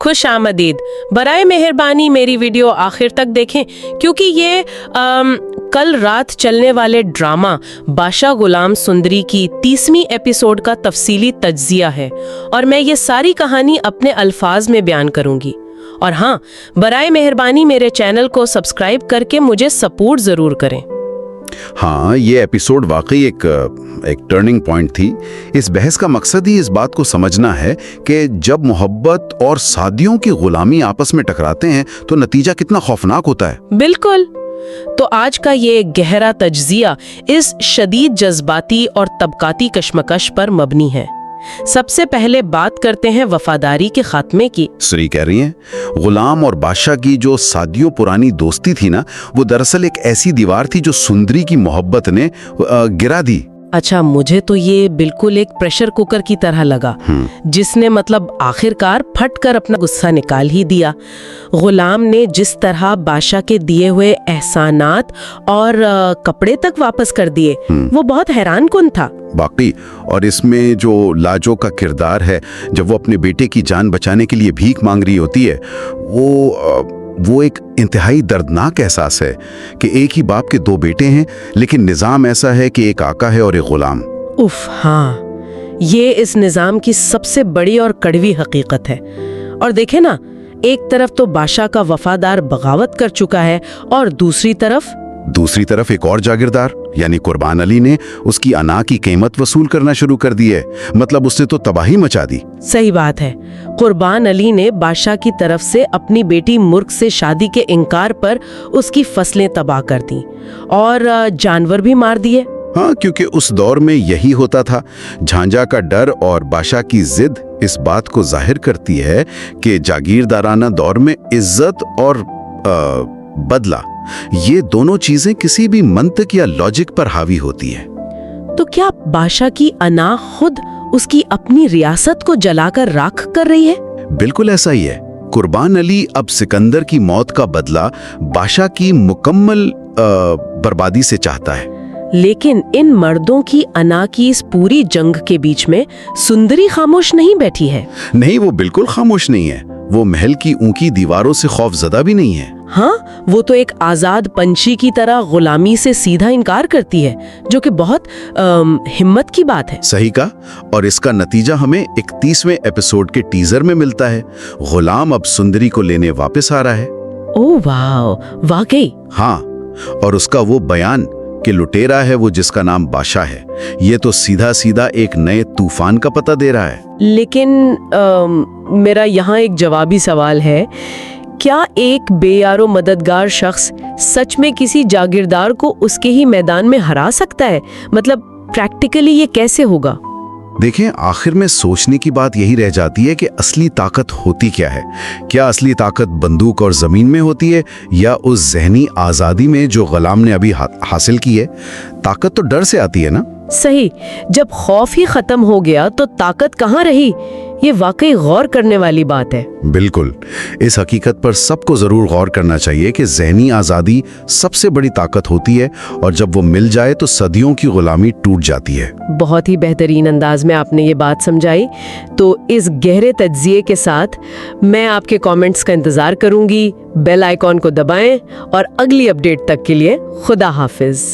खुश आमदीद। बराए मेहरबानी मेरी वीडियो आखिर तक देखें क्योंकि ये कल रात चलने वाले ड्रामा बादशाह गुलाम सुंदरी की 30वीं एपिसोड का तफसीली तज्जिया है और मैं ये सारी कहानी अपने अल्फाज में बयान करूंगी। और हाँ, बराए मेहरबानी मेरे चैनल को सब्सक्राइब करके मुझे सपोर्ट ज़रूर करें। हाँ, ये एपिसोड वाकई एक टर्निंग पॉइंट थी। इस बहस का मकसद ही इस बात को समझना है कि जब मोहब्बत और सादियों की गुलामी आपस में टकराते हैं तो नतीजा कितना खौफनाक होता है। बिल्कुल। तो आज का ये गहरा तज्जिया इस शदीद जज्बाती और तबकाती कशमकश पर मबनी है। सबसे पहले बात करते हैं वफादारी के खात्मे की। सही कह रही हैं। गुलाम और बादशाह की जो सादियों पुरानी दोस्ती थी ना, वो दरअसल एक ऐसी दीवार थी जो सुंदरी की मोहब्बत ने गिरा दी। अच्छा, मुझे तो ये बिल्कुल एक प्रेशर कुकर की तरह लगा जिसने मतलब आखिरकार फट कर अपना गुस्सा निकाल ही दिया। गुलाम ने जिस तरह बादशाह के दिए हुए एहसानात और कपड़े तक वापस कर दिए, वो बहुत हैरान कुन था। बाकी और इसमें जो लाजो का किरदार है, जब वो अपने बेटे की जान बचाने के लिए भीख मांग रही होती है, वो एक इंतहाई दर्दनाक एहसास है कि एक ही बाप के दो बेटे हैं, लेकिन निज़ाम ऐसा है कि एक आका है और एक गुलाम। उफ, हाँ, ये इस निज़ाम की सबसे बड़ी और कड़वी हकीकत है। और देखे ना, एक तरफ तो बादशाह का वफादार बगावत कर चुका है और दूसरी तरफ एक और जागीरदार यानी कुर्बान अली ने उसकी अना की कीमत वसूल करना शुरू कर दी है। मतलब उसने तो तबाही मचा दी। सही बात है। कुर्बान अली ने बादशाह की तरफ से अपनी बेटी मुर्ग से शादी के इनकार पर उसकी फसलें तबाह कर दी और जानवर भी मार दिए। हाँ, क्योंकि उस दौर में यही होता था। झांझा का डर और बादशाह की जिद इस बात को जाहिर करती है कि जागीरदाराना दौर में इज्जत और बदला, ये दोनों चीजें किसी भी मंतक या लॉजिक पर हावी होती है। तो क्या बादशाह की अना खुद उसकी अपनी रियासत को जलाकर राख कर रही है? बिल्कुल ऐसा ही है। कुर्बान अली अब सिकंदर की मौत का बदला बादशाह की मुकम्मल बर्बादी से चाहता है। लेकिन इन मर्दों की अना की इस पूरी जंग के बीच में सुंदरी खामोश नहीं बैठी है। नहीं, वो बिल्कुल खामोश नहीं है। वो महल की ऊंची दीवारों से खौफजदा भी नहीं है। हाँ, वो तो एक आजाद पंछी की तरह गुलामी से सीधा इनकार करती है, जो कि बहुत हिम्मत की बात है। सही का। और इसका नतीजा हमें 31वें एपिसोड के टीजर में मिलता है। गुलाम अब सुंदरी को लेने वापस आ रहा है। ओह वाह, वाकई। हाँ, और उसका वो बयान कि लुटेरा है वो जिसका नाम बादशाह है, ये तो सीधा सीधा एक नए तूफान का पता दे रहा है। लेकिन मेरा यहाँ एक जवाबी सवाल है, क्या एक बेयारो मददगार शख्स सच में किसी जागीरदार को उसके ही मैदान में हरा सकता है? मतलब प्रैक्टिकली ये कैसे होगा? देखें, आखिर में सोचने की बात यही रह जाती है कि असली ताकत होती क्या है। क्या असली ताकत बंदूक और जमीन में होती है या उस जहनी आज़ादी में जो गुलाम ने अभी हासिल की है? ताकत तो डर से आती है ना। सही। जब खौफ ही खत्म हो गया तो ताकत कहाँ रही? ये वाकई गौर करने वाली बात है। बिल्कुल। इस हकीकत पर सबको जरूर गौर करना चाहिए कि ज़हनी आज़ादी सबसे बड़ी ताकत होती है और जब वो मिल जाए तो सदियों की गुलामी टूट जाती है। बहुत ही बेहतरीन अंदाज में आपने ये बात समझाई। तो इस गहरे तज्जिए के साथ मैं आपके कमेंट्स का इंतजार करूंगी। बेल आइकॉन को दबाएं और अगली अपडेट तक के लिए खुदा हाफिज।